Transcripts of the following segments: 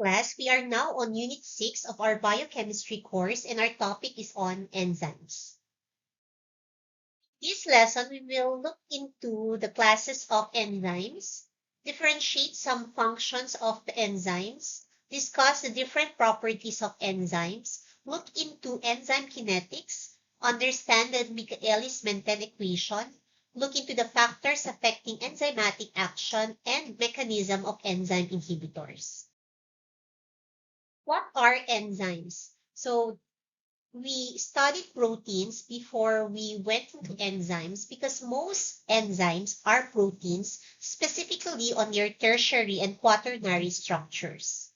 Class, we are now on Unit 6 of our biochemistry course and our topic is on enzymes. This lesson, we will look into the classes of enzymes, differentiate some functions of the enzymes, discuss the different properties of enzymes, look into enzyme kinetics, understand the Michaelis-Menten equation, look into the factors affecting enzymatic action and mechanism of enzyme inhibitors. What are enzymes? So we studied proteins before we went into enzymes because most enzymes are proteins, specifically on their tertiary and quaternary structures.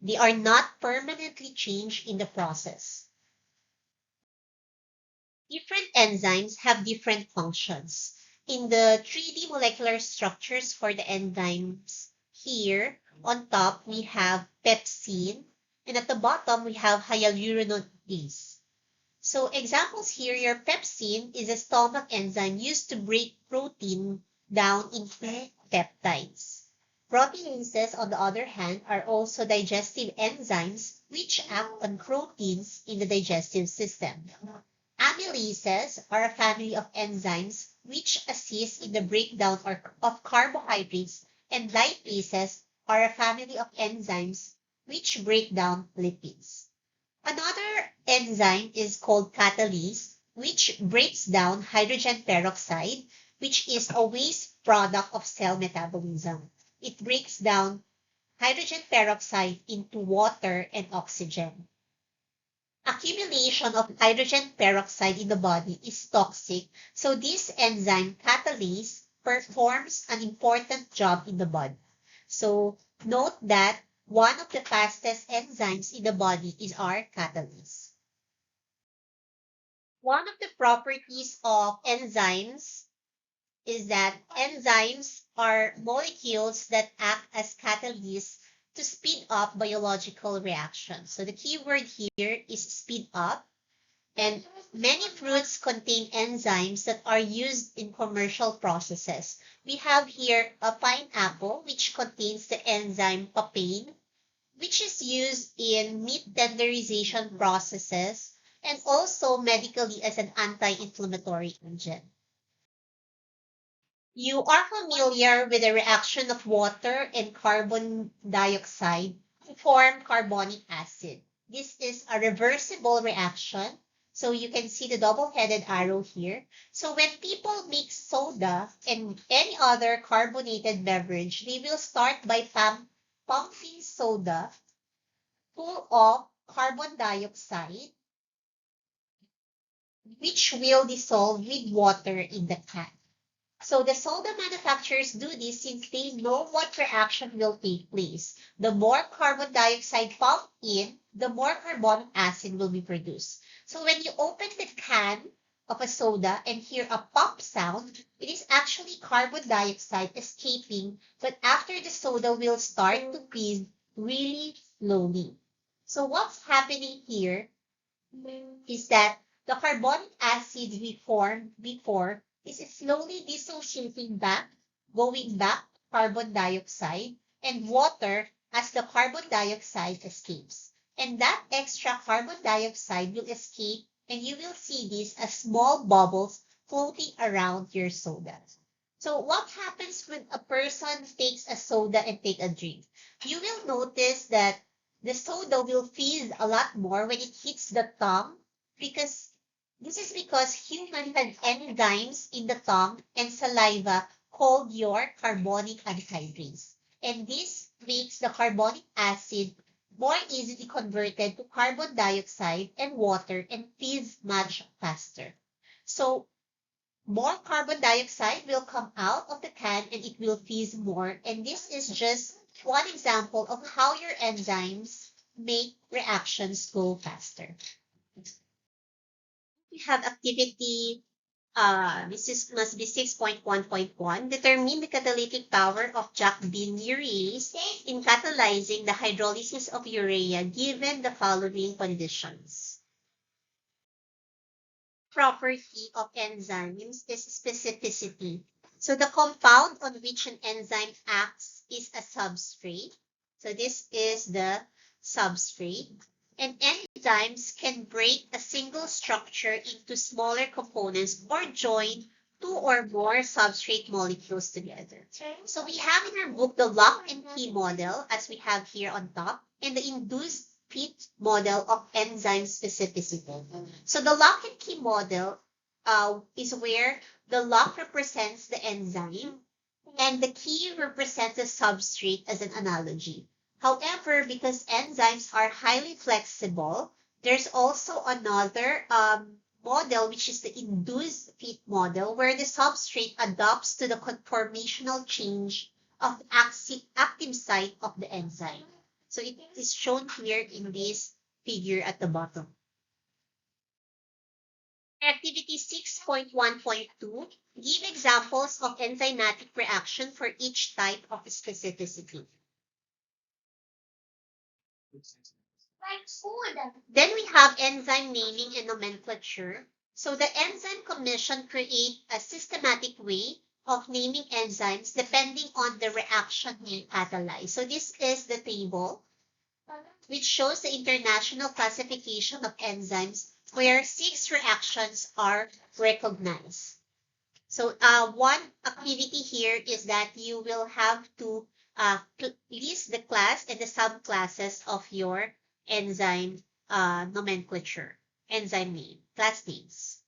They are not permanently changed in the process. Different enzymes have different functions. In the 3D molecular structures for the enzymes, here on top we have pepsin, and at the bottom we have hyaluronidase. So examples here, your pepsin is a stomach enzyme used to break protein down into peptides. Proteinases, on the other hand, are also digestive enzymes which act on proteins in the digestive system. Amylases are a family of enzymes which assist in the breakdown of carbohydrates, and lipases are a family of enzymes which break down lipids. Another enzyme is called catalase, which breaks down hydrogen peroxide, which is a waste product of cell metabolism. It breaks down hydrogen peroxide into water and oxygen. Accumulation of hydrogen peroxide in the body is toxic, so this enzyme catalase performs an important job in the body. So note that one of the fastest enzymes in the body is our catalase. One of the properties of enzymes is that enzymes are molecules that act as catalysts to speed up biological reactions. So the key word here is speed up. And many fruits contain enzymes that are used in commercial processes. We have here a pineapple, which contains the enzyme papain, which is used in meat tenderization processes and also medically as an anti-inflammatory agent. You are familiar with the reaction of water and carbon dioxide to form carbonic acid. This is a reversible reaction. So you can see the double-headed arrow here. So when people mix soda and any other carbonated beverage, they will start by pumping soda full of carbon dioxide, which will dissolve with water in the can. So the soda manufacturers do this since they know what reaction will take place. The more carbon dioxide pumped in, the more carbonic acid will be produced. So when you open the can of a soda and hear a pop sound, it is actually carbon dioxide escaping, but after the soda will start to freeze really slowly. So what's happening here is that the carbonic acid we formed before is slowly dissociating back, going back to carbon dioxide and water as the carbon dioxide escapes. And that extra carbon dioxide will escape and you will see this as small bubbles floating around your soda. So what happens when a person takes a soda and take a drink? You will notice that the soda will fizz a lot more when it hits the tongue because this is because humans have enzymes in the tongue and saliva called your carbonic anhydrase. And this makes the carbonic acid more easily converted to carbon dioxide and water and fizz much faster. So more carbon dioxide will come out of the can and it will fizz more. And this is just one example of how your enzymes make reactions go faster. We have activity, must be 6.1.1. Determine the catalytic power of Jack-Bin-urease in catalyzing the hydrolysis of urea given the following conditions. Property of enzymes is specificity. So the compound on which an enzyme acts is a substrate. So this is the substrate. And enzymes can break a single structure into smaller components or join two or more substrate molecules together. So we have in our book the lock and key model, as we have here on top, and the induced fit model of enzyme specificity. So the lock and key model is where the lock represents the enzyme and the key represents the substrate as an analogy. However, because enzymes are highly flexible, there's also another model, which is the induced fit model, where the substrate adapts to the conformational change of the active site of the enzyme. So it is shown here in this figure at the bottom. Activity 6.1.2, give examples of enzymatic reaction for each type of specificity. Then we have enzyme naming and nomenclature. So the Enzyme Commission create a systematic way of naming enzymes depending on the reaction being catalyzed. So this is the table which shows the international classification of enzymes where 6 reactions are recognized. So one activity here is that you will have to list the class and the subclasses of your enzyme nomenclature, enzyme name, class names.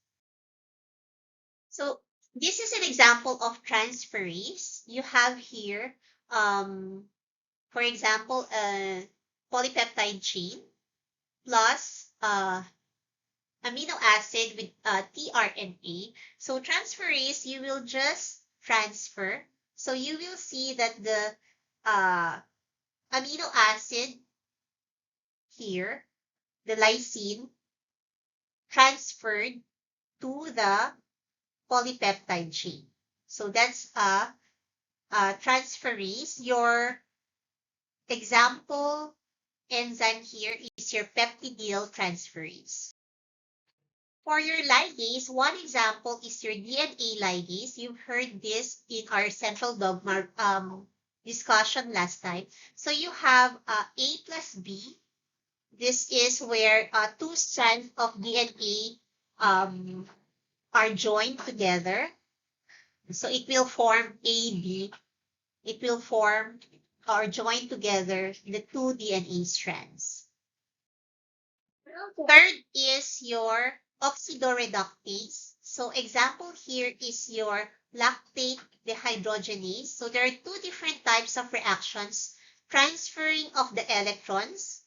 So this is an example of transferase. You have here, for example, a polypeptide chain plus amino acid with tRNA. So transferase, you will just transfer. So you will see that the amino acid here, the lysine, transferred to the polypeptide chain. So that's a transferase. Your example enzyme here is your peptidyl transferase. For your ligase, one example is your DNA ligase. You've heard this in our central dogma discussion last time. So you have A plus B. This is where two strands of DNA are joined together. So it will form AB. It will form or join together the two DNA strands. Third is your oxidoreductase. So example here is your lactate dehydrogenase. So there are two different types of reactions: transferring of the electrons,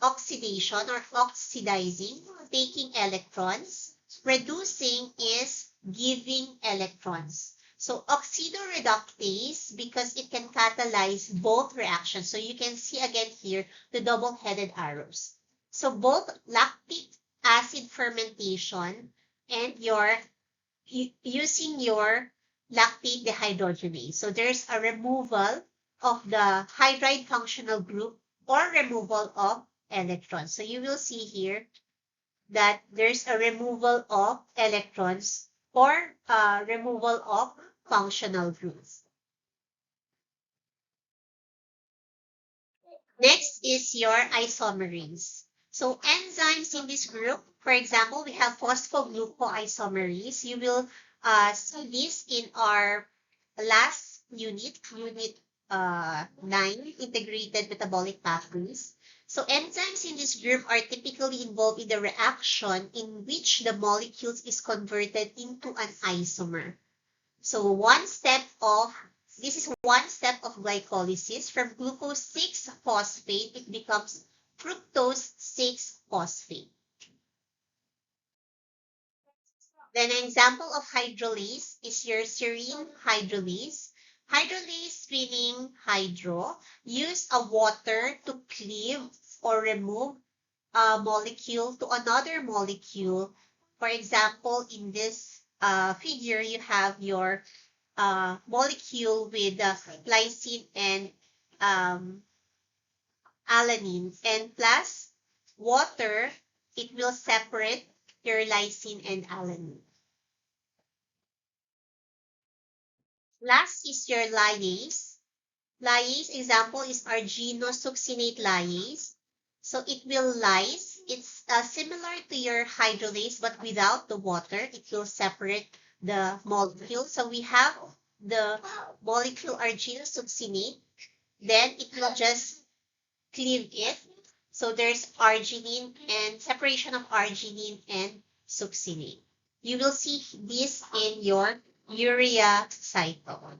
oxidation or oxidizing, taking electrons. Reducing is giving electrons. So oxidoreductase, because it can catalyze both reactions. So you can see again here the double-headed arrows. So both lactic acid fermentation and your using your lactate dehydrogenase. So there's a removal of the hydride functional group or removal of electrons. So you will see here that there's a removal of electrons or removal of functional groups. Next is your isomerase. So enzymes in this group, for example, we have phosphoglucoisomerase. You will see this in our last unit, unit 9, integrated metabolic pathways. So enzymes in this group are typically involved in the reaction in which the molecules is converted into an isomer. So this is one step of glycolysis. From glucose 6-phosphate, it becomes fructose 6-phosphate. Then an example of hydrolase is your serine hydrolase. Hydrolase, meaning hydro, use a water to cleave or remove a molecule to another molecule. For example, in this figure, you have your molecule with lysine and alanine, and plus water, it will separate your lysine and alanine. Last is your ligase. Lyase example is arginosuccinate lyase. So it will lyse. It's similar to your hydrolase, but without the water. It will separate the molecule. So we have the molecule arginosuccinate. Then it will just cleave it. So there's arginine and separation of arginine and succinate. You will see this in your urea cycle.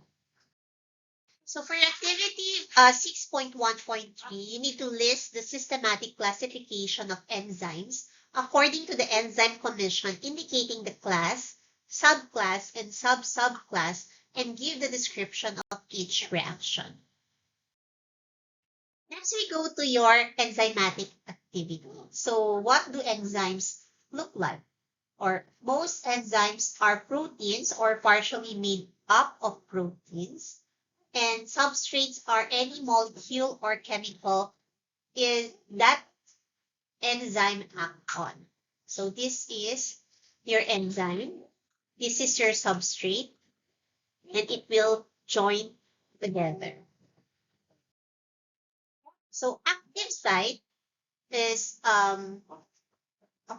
So for activity 6.1.3, you need to list the systematic classification of enzymes according to the enzyme commission, indicating the class, subclass, and sub-subclass, and give the description of each reaction. Next, we go to your enzymatic activity. So what do enzymes look like? Or most enzymes are proteins or partially made up of proteins. And substrates are any molecule or chemical is that enzyme act on. So this is your enzyme. This is your substrate, and it will join together. So active site is a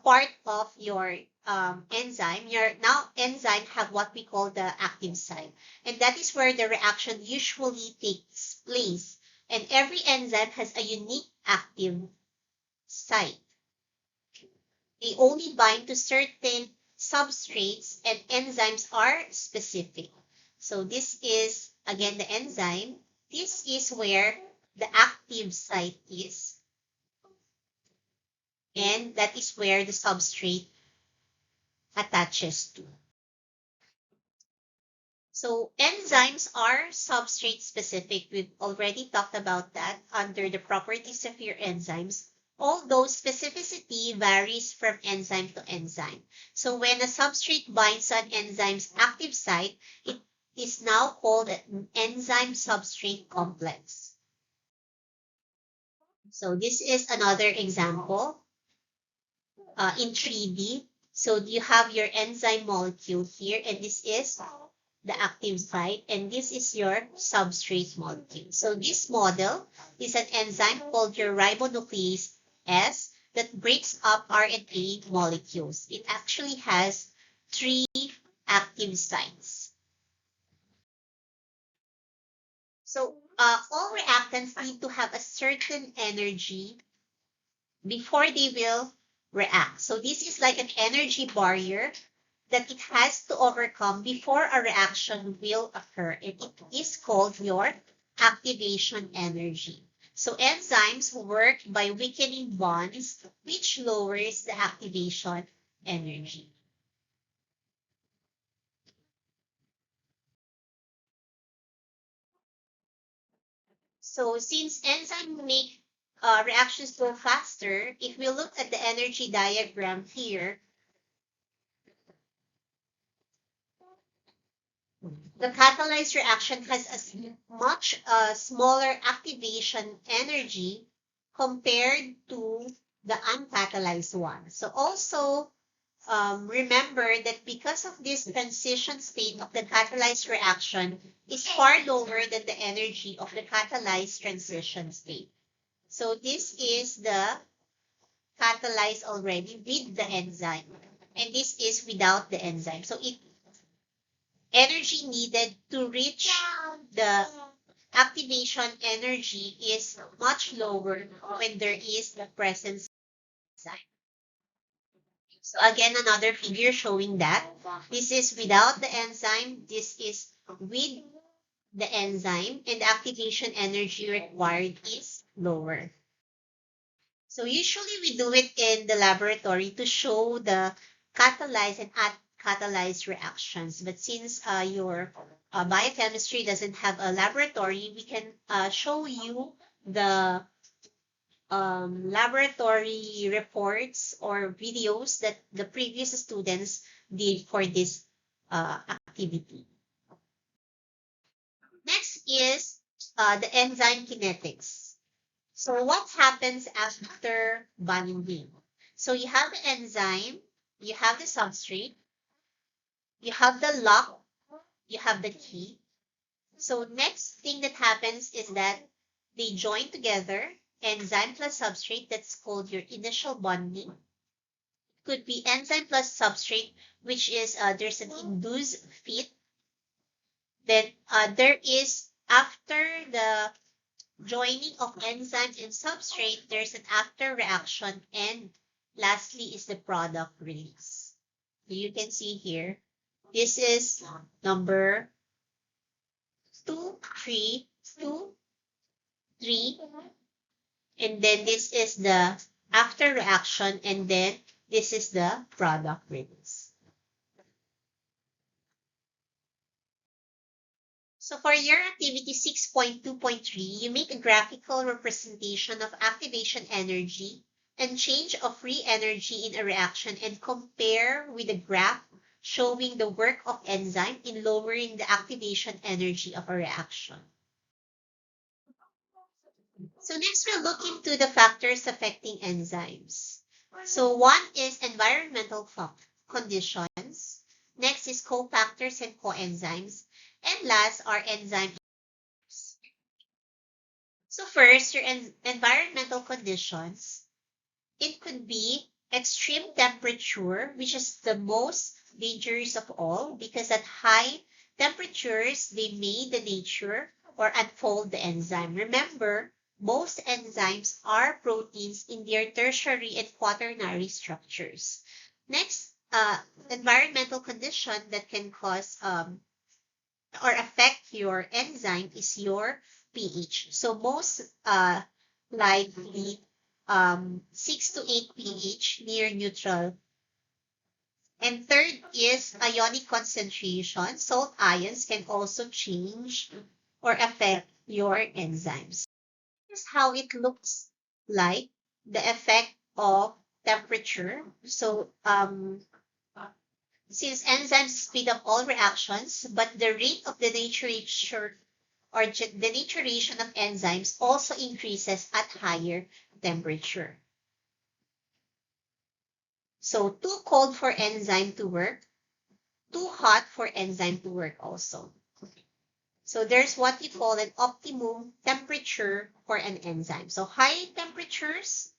part of your enzyme. Your now enzyme have what we call the active site, and that is where the reaction usually takes place. And every enzyme has a unique active site. They only bind to certain substrates, and enzymes are specific. So this is again the enzyme. This is where the active site is, and that is where the substrate attaches to. So enzymes are substrate specific. We've already talked about that under the properties of your enzymes, although specificity varies from enzyme to enzyme. So when a substrate binds an enzyme's active site, it is now called an enzyme substrate complex. So this is another example in 3D. So you have your enzyme molecule here, and this is the active site, and this is your substrate molecule. So this model is an enzyme called your ribonuclease S that breaks up RNA molecules. It actually has 3 active sites. So all reactants need to have a certain energy before they will react. So this is like an energy barrier that it has to overcome before a reaction will occur. And it is called your activation energy. So enzymes work by weakening bonds, which lowers the activation energy. So since enzymes make reactions go faster, if we look at the energy diagram here, the catalyzed reaction has a much smaller activation energy compared to the uncatalyzed one. So also remember that because of this transition state of the catalyzed reaction is far lower than the energy of the catalyzed transition state. So this is the catalyzed already with the enzyme, and this is without the enzyme. So it energy needed to reach the activation energy is much lower when there is the presence of enzyme. So again, another figure showing that this is without the enzyme, this is with the enzyme, and the activation energy required is lower. So usually we do it in the laboratory to show the catalyzed and catalyzed reactions. But since your biochemistry doesn't have a laboratory, we can show you the laboratory reports or videos that the previous students did for this activity. Next is the enzyme kinetics. So what happens after binding? So you have the enzyme, you have the substrate, you have the lock, you have the key. So next thing that happens is that they join together, enzyme plus substrate, that's called your initial bonding. Could be enzyme plus substrate, which is there's an induced fit. Then there is, after the joining of enzyme and substrate, there's an after reaction, and lastly is the product release. So you can see here, this is number 2, 3, 2, 3, and then this is the after reaction, and then this is the product release. So for your activity 6.2.3, you make a graphical representation of activation energy and change of free energy in a reaction, and compare with a graph showing the work of enzyme in lowering the activation energy of a reaction. So next we'll look into the factors affecting enzymes. So one is environmental conditions. Next is cofactors and coenzymes. And last are enzyme. So first, your environmental conditions. It could be extreme temperature, which is the most dangerous of all, because at high temperatures, they may denature or unfold the enzyme. Remember, most enzymes are proteins in their tertiary and quaternary structures. Next, environmental condition that can cause or affect your enzyme is your pH. So most likely 6 to 8 pH, near neutral. And third is ionic concentration. Salt ions can also change or affect your enzymes. This is how it looks like, the effect of temperature. So since enzymes speed up all reactions, but the rate of denaturation or denaturation of enzymes also increases at higher temperature. So too cold for enzyme to work, too hot for enzyme to work also. So there's what you call an optimum temperature for an enzyme. So high temperatures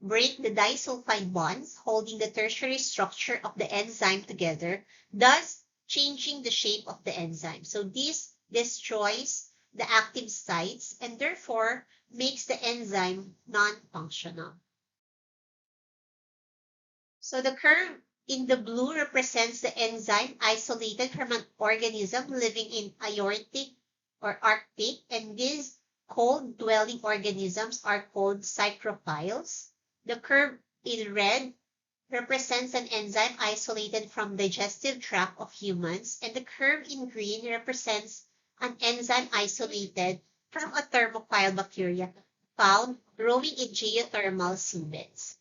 break the disulfide bonds holding the tertiary structure of the enzyme together, thus changing the shape of the enzyme. So this destroys the active sites and therefore makes the enzyme non-functional. So the curve in the blue represents the enzyme isolated from an organism living in Arctic or Arctic, and these cold-dwelling organisms are called psychrophiles. The curve in red represents an enzyme isolated from digestive tract of humans, and the curve in green represents an enzyme isolated from a thermophile bacteria found growing in geothermal seabeds.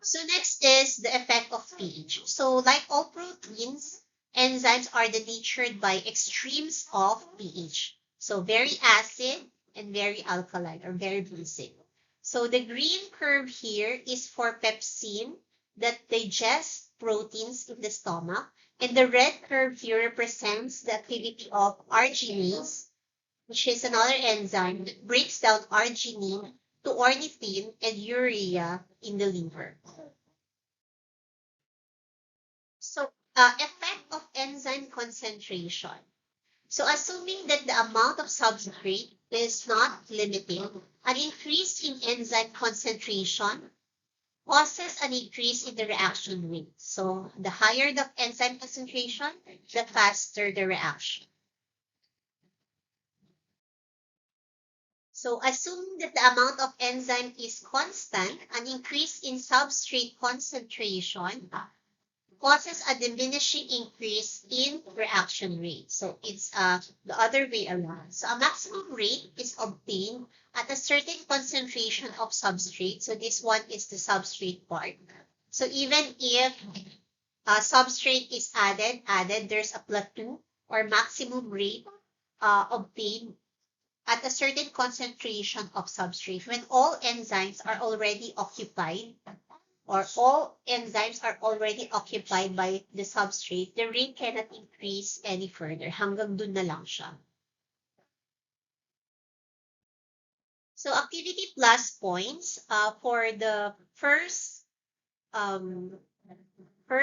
So next is the effect of pH. So like all proteins, enzymes are denatured by extremes of pH. So very acid and very alkaline, or very basic. So the green curve here is for pepsin that digests proteins in the stomach. And the red curve here represents the activity of arginase, which is another enzyme that breaks down arginine to ornithine and urea in the liver. So, effect of enzyme concentration. So, assuming that the amount of substrate is not limiting, an increase in enzyme concentration causes an increase in the reaction rate. So, the higher the enzyme concentration, the faster the reaction. So, assuming that the amount of enzyme is constant, an increase in substrate concentration causes a diminishing increase in reaction rate. So it's the other way around. So a maximum rate is obtained at a certain concentration of substrate. So this one is the substrate part. So even if substrate is added, there's a plateau or maximum rate obtained at a certain concentration of substrate when all enzymes are already occupied or all enzymes are already occupied by the substrate, the rate cannot increase any further. Hanggang dun na lang siya. So activity plus points for the first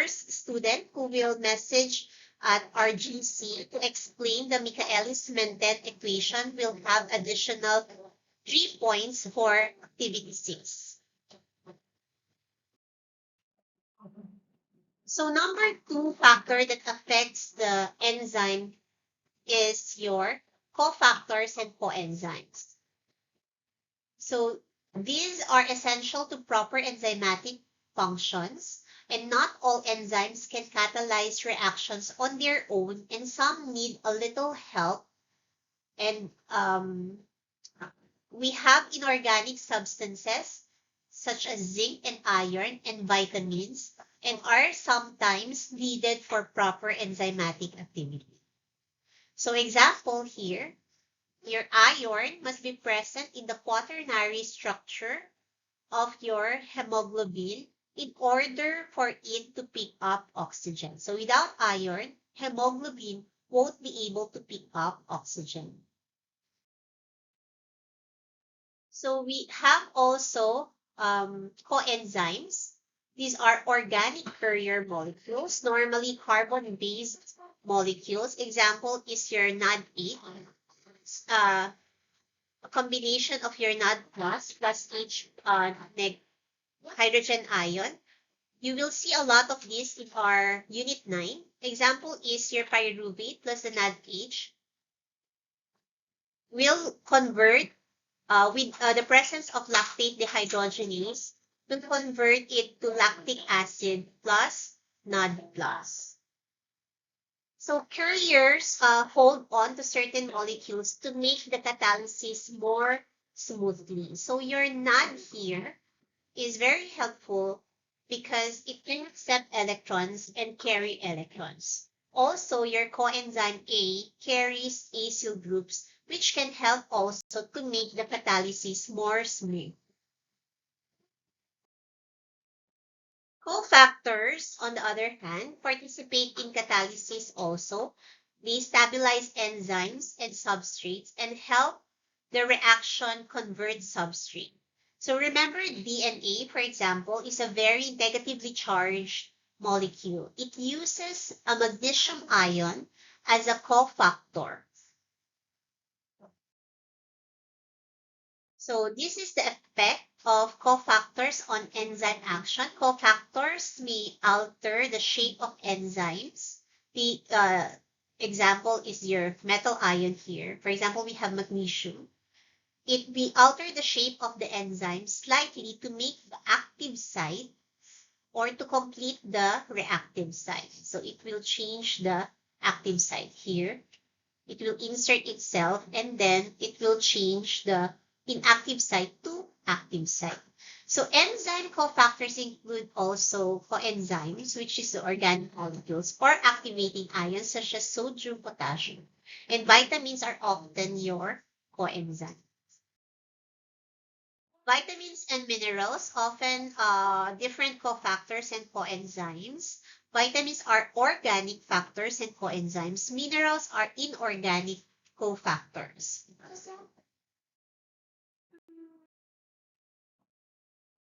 student who will message at RGC to explain the Michaelis-Menten equation will have additional 3 points for activity 6. So number 2 factor that affects the enzyme is your cofactors and coenzymes. So these are essential to proper enzymatic functions, and not all enzymes can catalyze reactions on their own, and some need a little help. And we have inorganic substances such as zinc and iron and vitamins, and are sometimes needed for proper enzymatic activity. So example here, your iron must be present in the quaternary structure of your hemoglobin in order for it to pick up oxygen. So without iron, hemoglobin won't be able to pick up oxygen. So we have also coenzymes. These are organic carrier molecules, normally carbon-based molecules. Example is your NAD8, a combination of your NAD plus H hydrogen ion. You will see a lot of this in our Unit 9. Example is your pyruvate plus the NADH will convert with the presence of lactate dehydrogenase will convert it to lactic acid plus NAD plus. So carriers hold on to certain molecules to make the catalysis more smoothly. So your NAD here is very helpful because it can accept electrons and carry electrons. Also, your coenzyme A carries acyl groups, which can help also to make the catalysis more smooth. Cofactors, on the other hand, participate in catalysis also. They stabilize enzymes and substrates and help the reaction convert substrate. So remember, DNA, for example, is a very negatively charged molecule. It uses a magnesium ion as a cofactor. So this is the effect of cofactors on enzyme action. Cofactors may alter the shape of enzymes. The example is your metal ion here. For example, we have magnesium. It may alter the shape of the enzyme slightly to make the active site or to complete the reactive site. So it will change the active site here. It will insert itself and then it will change the inactive site to active site. So enzyme cofactors include also coenzymes, which is the organic molecules, or activating ions such as sodium, potassium. And vitamins are often your coenzyme. Vitamins and minerals, often different cofactors and coenzymes. Vitamins are organic factors and coenzymes. Minerals are inorganic cofactors.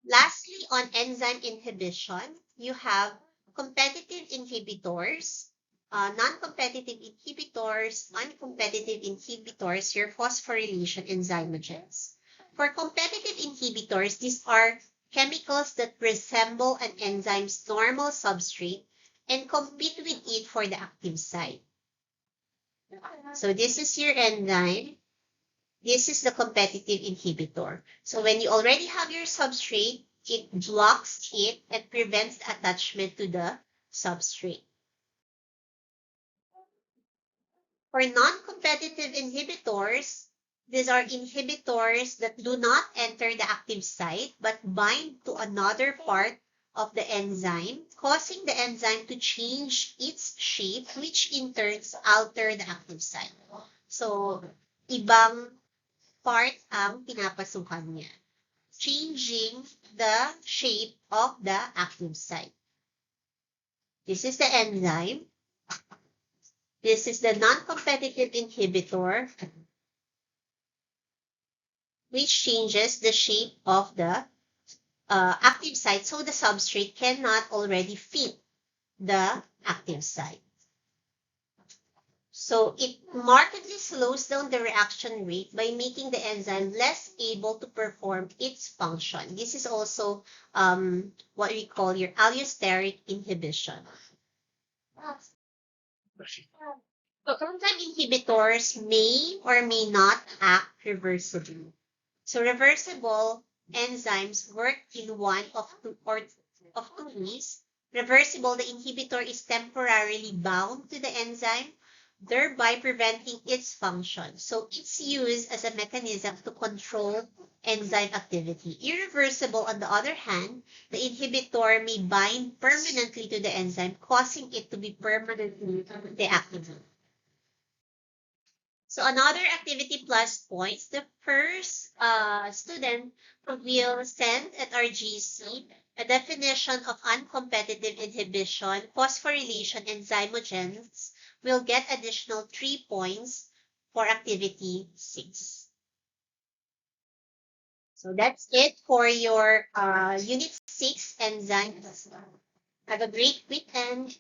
Lastly, on enzyme inhibition, you have competitive inhibitors, non-competitive inhibitors, uncompetitive inhibitors, your phosphorylation enzymogens. For competitive inhibitors, these are chemicals that resemble an enzyme's normal substrate and compete with it for the active site. So this is your enzyme. This is the competitive inhibitor. So when you already have your substrate, it blocks it and prevents the attachment to the substrate. For non-competitive inhibitors, these are inhibitors that do not enter the active site but bind to another part of the enzyme, causing the enzyme to change its shape, which in turn alter the active site. So, ibang part ang pinapasukan niya. changing the shape of the active site. This is the enzyme. This is the non-competitive inhibitor, which changes the shape of the active site so the substrate cannot already fit the active site. So it markedly slows down the reaction rate by making the enzyme less able to perform its function. This is also what we call your allosteric inhibition. So enzyme inhibitors may or may not act reversibly. So reversible enzymes work in one of two ways. Reversible, the inhibitor is temporarily bound to the enzyme, thereby preventing its function. So it's used as a mechanism to control enzyme activity. Irreversible, on the other hand, the inhibitor may bind permanently to the enzyme, causing it to be permanently deactivated. So another activity plus points. The first student will send at RGC a definition of uncompetitive inhibition, phosphorylation, and zymogens will get additional 3 points for activity 6. So that's it for your Unit 6 enzymes. Have a great weekend.